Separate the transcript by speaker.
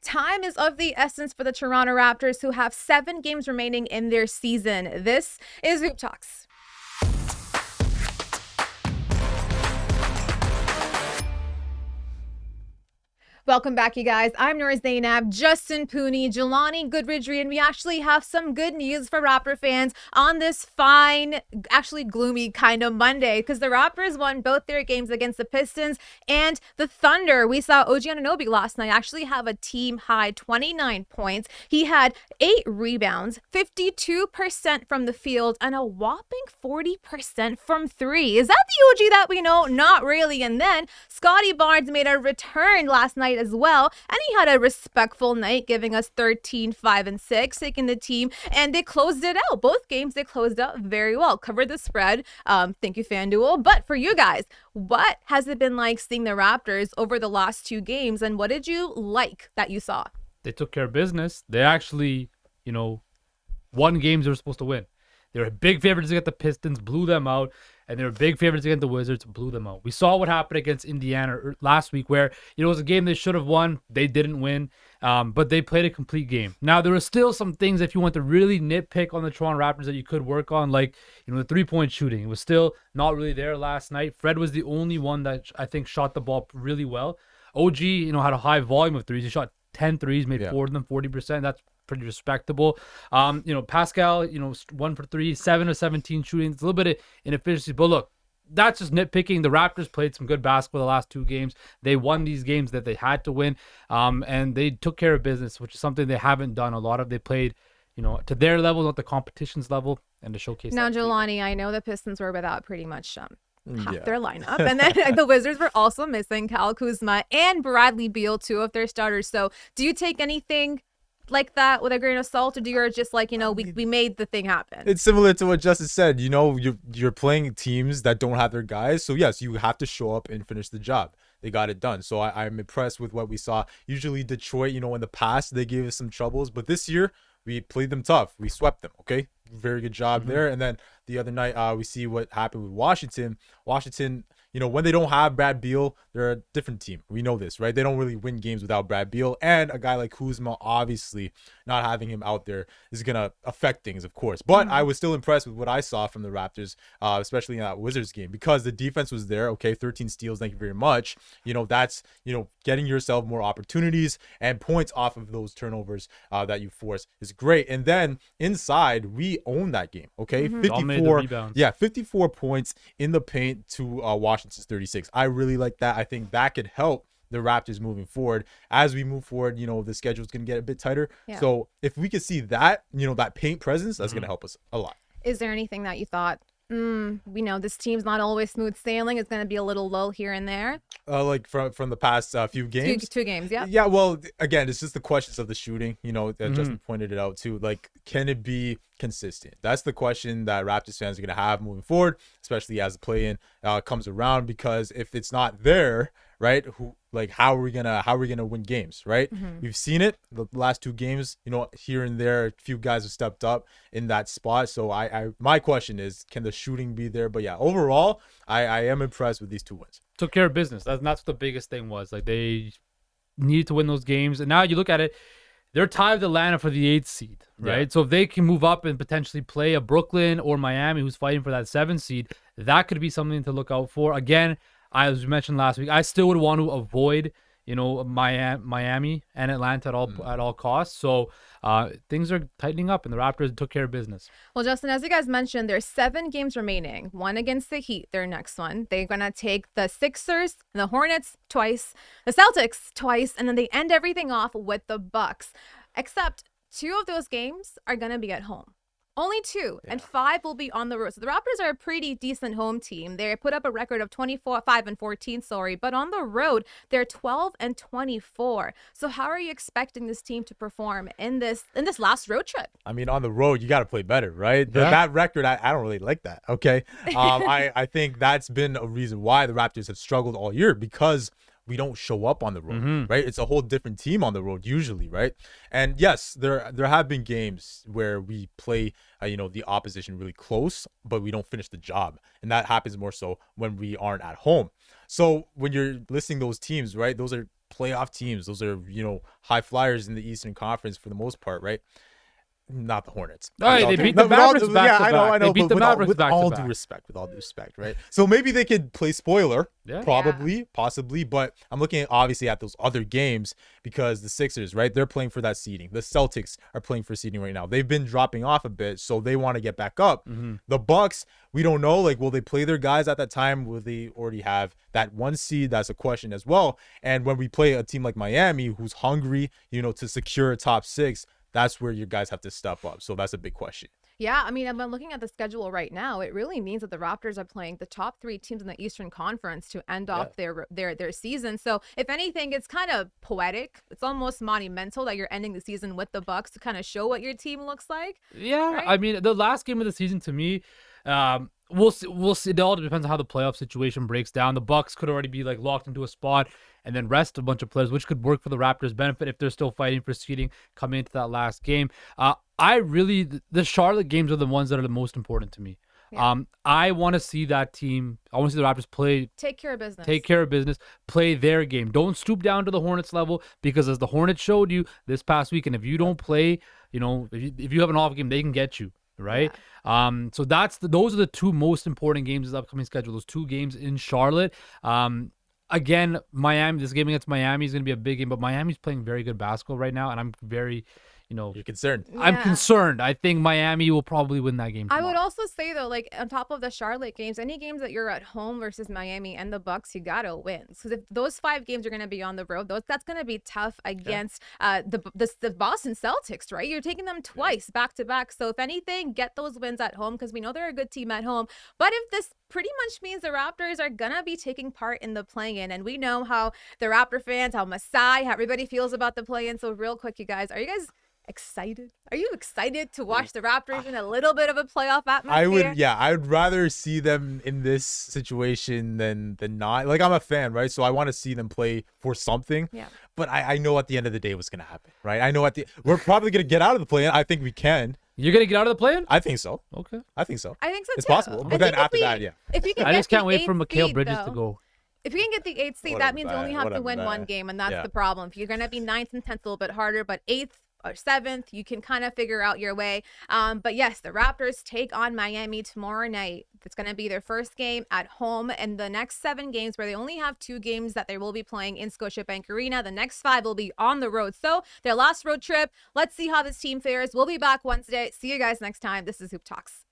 Speaker 1: Time is of the essence for the Toronto Raptors, who have 7 games remaining in their season. This is Hoop Talks. Welcome back, you guys. I'm Noor Zainab, Justin Pooni, Jelani Goodridge-Reid, and we actually have some good news for Raptor fans on this fine, actually gloomy kind of Monday, because the Raptors won both their games against the Pistons and the Thunder. We saw OG Anunoby last night actually have a team-high 29 points. He had 8 rebounds, 52% from the field, and a whopping 40% from 3. Is that the OG that we know? Not really. And then Scottie Barnes made a return last night as well, and he had a respectful night, giving us 13, 5, and 6, taking the team, and they closed it out. Both games they closed out very well, covered the spread. Thank you, FanDuel. But for you guys, what has it been like seeing the Raptors over the last 2 games, and what did you like that you saw?
Speaker 2: They took care of business. They actually, won games they were supposed to win. They were big favorites against the Pistons, blew them out, and they were big favorites against the Wizards, blew them out. We saw what happened against Indiana last week where, it was a game they should have won. They didn't win, but they played a complete game. Now, there were still some things, if you want to really nitpick on the Toronto Raptors, that you could work on, like, the three-point shooting. It was still not really there last night. Fred was the only one that I think shot the ball really well. OG, had a high volume of threes. He shot 10 threes, made 4 of them, 40%. That's pretty respectable. Pascal, 1 for 3, 7 of 17 shooting. It's a little bit of inefficiency, but look, that's just nitpicking. The Raptors played some good basketball the last 2 games. They won these games that they had to win, and they took care of business, which is something they haven't done a lot of. They played, to their level, not the competition's level, and to showcase.
Speaker 1: Now, Jelani, I know the Pistons were without pretty much half their lineup, and then the Wizards were also missing Kyle Kuzma and Bradley Beal, 2 of their starters. So do you take anything like that with a grain of salt, or do you just like, we made the thing happen?
Speaker 3: It's similar to what Justin said. You're playing teams that don't have their guys, so yes, you have to show up and finish the job. They got it done. So I'm impressed with what we saw. Usually Detroit, in the past, they gave us some troubles, but this year we played them tough. We swept them. Okay, very good job there. And then the other night, we see what happened with Washington. Washington, when they don't have Brad Beal, they're a different team. We know this, right? They don't really win games without Brad Beal. And a guy like Kuzma, obviously, not having him out there is going to affect things, of course. But I was still impressed with what I saw from the Raptors, especially in that Wizards game, because the defense was there. Okay, 13 steals, thank you very much. That's, getting yourself more opportunities and points off of those turnovers that you force is great. And then inside, we own that game, okay? 54 points in the paint to Washington's 36. I really like that. I think that could help the Raptors moving forward. As we move forward, the schedule's going to get a bit tighter. Yeah. So if we could see that, that paint presence, that's going to help us a lot.
Speaker 1: Is there anything that you thought, we know this team's not always smooth sailing, it's going to be a little lull here and there?
Speaker 3: Like from the past few games?
Speaker 1: Two games, yeah.
Speaker 3: Yeah, well, again, it's just the questions of the shooting, that Justin pointed it out too. Like, can it be consistent? That's the question that Raptors fans are going to have moving forward, especially as the play-in comes around, because if it's not there, right, how are we gonna win games, right? We've seen it the last 2 games, here and there, a few guys have stepped up in that spot. So my question is, can the shooting be there? But yeah, overall, I am impressed with these 2 wins.
Speaker 2: Took care of business. That's what the biggest thing was. Like, they needed to win those games, and now you look at it, they're tied with Atlanta for the 8th seed, right? Yeah. So if they can move up and potentially play a Brooklyn or Miami who's fighting for that 7th seed, that could be something to look out for. Again, as we mentioned last week, I still would want to avoid, Miami and Atlanta at all costs. So things are tightening up, and the Raptors took care of business.
Speaker 1: Well, Justin, as you guys mentioned, there's 7 games remaining. 1 against the Heat, their next one. They're gonna take the Sixers, the Hornets twice, the Celtics twice, and then they end everything off with the Bucks. Except 2 of those games are gonna be at home. Only 2, and 5 will be on the road. So the Raptors are a pretty decent home team. They put up a record of 5-14, but on the road, they're 12-24. So how are you expecting this team to perform in this last road trip?
Speaker 3: I mean, on the road, you got to play better, right? Yeah. That record, I don't really like that, okay? I think that's been a reason why the Raptors have struggled all year, because we don't show up on the road, right? It's a whole different team on the road usually, right? And yes, there have been games where we play, the opposition really close, but we don't finish the job. And that happens more so when we aren't at home. So when you're listing those teams, right, those are playoff teams. Those are, high flyers in the Eastern Conference for the most part, right? Not the Hornets.
Speaker 2: All right, they beat the
Speaker 3: With all
Speaker 2: Mavericks
Speaker 3: due-
Speaker 2: back to
Speaker 3: I know,
Speaker 2: back. They beat
Speaker 3: but
Speaker 2: the
Speaker 3: with all,
Speaker 2: Mavericks
Speaker 3: with
Speaker 2: back to
Speaker 3: all
Speaker 2: back.
Speaker 3: due respect, right? So maybe they could play spoiler,
Speaker 2: Yeah.
Speaker 3: probably, possibly, but I'm looking obviously at those other games because the Sixers, right? They're playing for that seeding. The Celtics are playing for seeding right now. They've been dropping off a bit, so they want to get back up.
Speaker 2: Mm-hmm.
Speaker 3: The Bucks, we don't know. Like, will they play their guys at that time? Will they already have that one seed? That's a question as well. And when we play a team like Miami, who's hungry, to secure a top 6, that's where your guys have to step up. So that's a big question.
Speaker 1: Yeah, I mean, I'm looking at the schedule right now. It really means that the Raptors are playing the top 3 teams in the Eastern Conference to end off their season. So, if anything, it's kind of poetic. It's almost monumental that you're ending the season with the Bucks to kind of show what your team looks like.
Speaker 2: Yeah,
Speaker 1: right?
Speaker 2: I mean, the last game of the season to me, we'll see. It all depends on how the playoff situation breaks down. The Bucks could already be like locked into a spot and then rest a bunch of players, which could work for the Raptors' benefit if they're still fighting for seeding coming into that last game. The Charlotte games are the ones that are the most important to me.
Speaker 1: Yeah.
Speaker 2: I want to see that team. I want to see the Raptors play.
Speaker 1: Take care of business.
Speaker 2: Play their game. Don't stoop down to the Hornets level, because as the Hornets showed you this past week, and if you don't play, if you have an off game, they can get you. Right.
Speaker 1: Yeah.
Speaker 2: So those are the 2 most important games of the upcoming schedule. Those 2 games in Charlotte. Again, Miami. This game against Miami is going to be a big game, but Miami's playing very good basketball right now, and I'm very,
Speaker 3: You're concerned.
Speaker 2: I'm concerned. I think Miami will probably win that game tomorrow.
Speaker 1: I would also say though, like on top of the Charlotte games, any games that you're at home versus Miami and the Bucks, you gotta win. Because if those 5 games are gonna be on the road, that's gonna be tough against the Boston Celtics, right? You're taking them twice back to back. So if anything, get those wins at home because we know they're a good team at home. But if this pretty much means the Raptors are gonna be taking part in the play-in, and we know how the Raptor fans, how Masai, how everybody feels about the play-in. So real quick, you guys, are you guys excited? Are you excited to watch the Raptors in a little bit of a playoff atmosphere?
Speaker 3: I would rather see them in this situation than not. Like, I'm a fan, right? So I want to see them play for something.
Speaker 1: Yeah.
Speaker 3: But I know at the end of the day what's gonna happen, right? I know we're probably gonna get out of the play-in. I think we can.
Speaker 2: You're gonna get out of the play-in?
Speaker 3: I think so.
Speaker 2: Okay.
Speaker 3: I think so.
Speaker 1: I think so
Speaker 3: It's
Speaker 1: too.
Speaker 3: possible.
Speaker 1: I
Speaker 3: But then
Speaker 1: think if
Speaker 3: after that, yeah.
Speaker 1: If you can
Speaker 2: I
Speaker 1: get
Speaker 2: just can't
Speaker 1: the
Speaker 2: wait for
Speaker 1: 8th
Speaker 2: Mikal
Speaker 1: seed,
Speaker 2: Bridges
Speaker 1: though,
Speaker 2: to go.
Speaker 1: If you can get the 8th seed, that means you only have to win one game, and that's the problem. If you're going to be 9th and 10th, a little bit harder, but 8th or 7th, you can kind of figure out your way. But yes, the Raptors take on Miami tomorrow night. It's going to be their first game at home, and the next 7 games, where they only have 2 games that they will be playing in Scotiabank Arena, the next 5 will be on the road. So their last road trip. Let's see how this team fares. We'll be back Wednesday. See you guys next time. This is Hoop Talks.